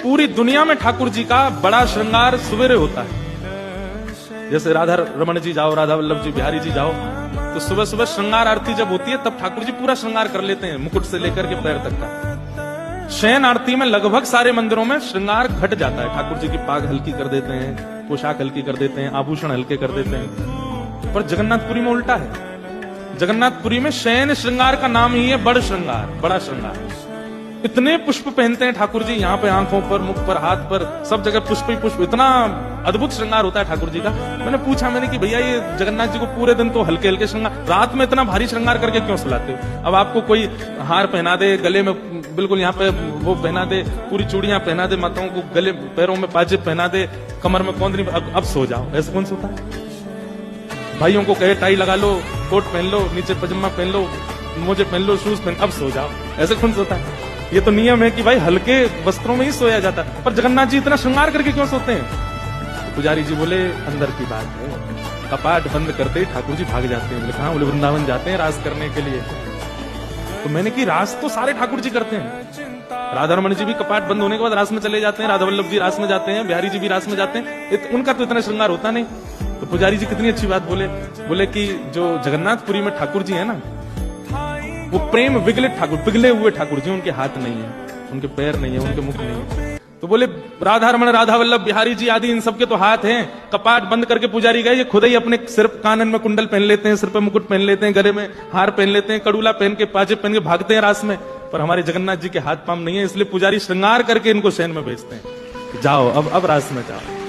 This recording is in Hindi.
पूरी दुनिया में ठाकुर जी का बड़ा श्रृंगार सवेरे होता है। जैसे राधा रमन जी जाओ, राधा वल्लभ जी, बिहारी जी जाओ, तो सुबह सुबह श्रृंगार आरती जब होती है तब ठाकुर जी पूरा श्रृंगार कर लेते हैं, मुकुट से लेकर के पैर तक का। शयन आरती में लगभग सारे मंदिरों में श्रृंगार घट जाता है, ठाकुर जी की पाग हल्की कर देते हैं, पोशाक हल्की कर देते हैं, आभूषण हल्के कर देते हैं। पर जगन्नाथपुरी में उल्टा है। जगन्नाथपुरी में शयन श्रृंगार का नाम ही है बड़ श्रृंगार, बड़ा श्रृंगार। इतने पुष्प पहनते हैं ठाकुर जी, यहाँ पे आंखों पर, मुख पर, हाथ पर, सब जगह पुष्प ही पुष्प। इतना अद्भुत श्रृंगार होता है ठाकुर जी का। मैंने पूछा कि भैया ये जगन्नाथ जी को पूरे दिन तो हल्के हल्के श्रृंगार, रात में इतना भारी श्रृंगार करके क्यों सुलाते हो? अब आपको कोई हार पहना दे, गले में बिल्कुल यहाँ पे वो पहना दे, पूरी चूड़ियां पहना दे, माताओं को गले पैरों में पाजेब पहना दे, कमर में कौंदरी, अब सो जाओ, ऐसे कौन सोता है? भाइयों को कहे टाई लगा लो, कोट पहन लो, नीचे पजामा पहन लो, मोजे पहन लो, शूज पहन, अब सो जाओ, ऐसे कौन सोता है? ये तो नियम है कि भाई हल्के वस्त्रों में ही सोया जाता है। पर जगन्नाथ जी इतना श्रृंगार करके क्यों सोते हैं? तो पुजारी जी बोले अंदर की बात है, कपाट बंद करते ही ठाकुर जी भाग जाते हैं। बोले कहां? बोले वृंदावन जाते हैं रास करने के लिए। तो मैंने कि रास तो सारे ठाकुर जी करते हैं। राधा रमन जी भी कपाट बंद होने के बाद रास में चले जाते हैं, राधा वल्लभ जी रास में जाते हैं, बिहारी जी भी रास में जाते हैं, उनका तो इतना श्रृंगार होता नहीं। तो पुजारी जी कितनी अच्छी बात बोले कि जो जगन्नाथपुरी में ठाकुर जी है ना, वो प्रेम विगलित ठाकुर, पिघले हुए ठाकुर जी, उनके हाथ नहीं है, उनके पैर नहीं है, उनके मुख नहीं है। तो बोले राधा रमन, राधा वल्लभ, बिहारी जी आदि इन सबके तो हाथ हैं। कपाट बंद करके पुजारी गए, ये खुद ही अपने सिर कानन में कुंडल पहन लेते हैं, सिर पे मुकुट पहन लेते हैं, गले में हार पहन लेते हैं, कड़ूला पहन के, पाजेब पहन के भागते हैं रास में। पर हमारे जगन्नाथ जी के हाथ पाम नहीं है, इसलिए पुजारी श्रृंगार करके इनको शयन में भेजते हैं। जाओ अब रास में जाओ।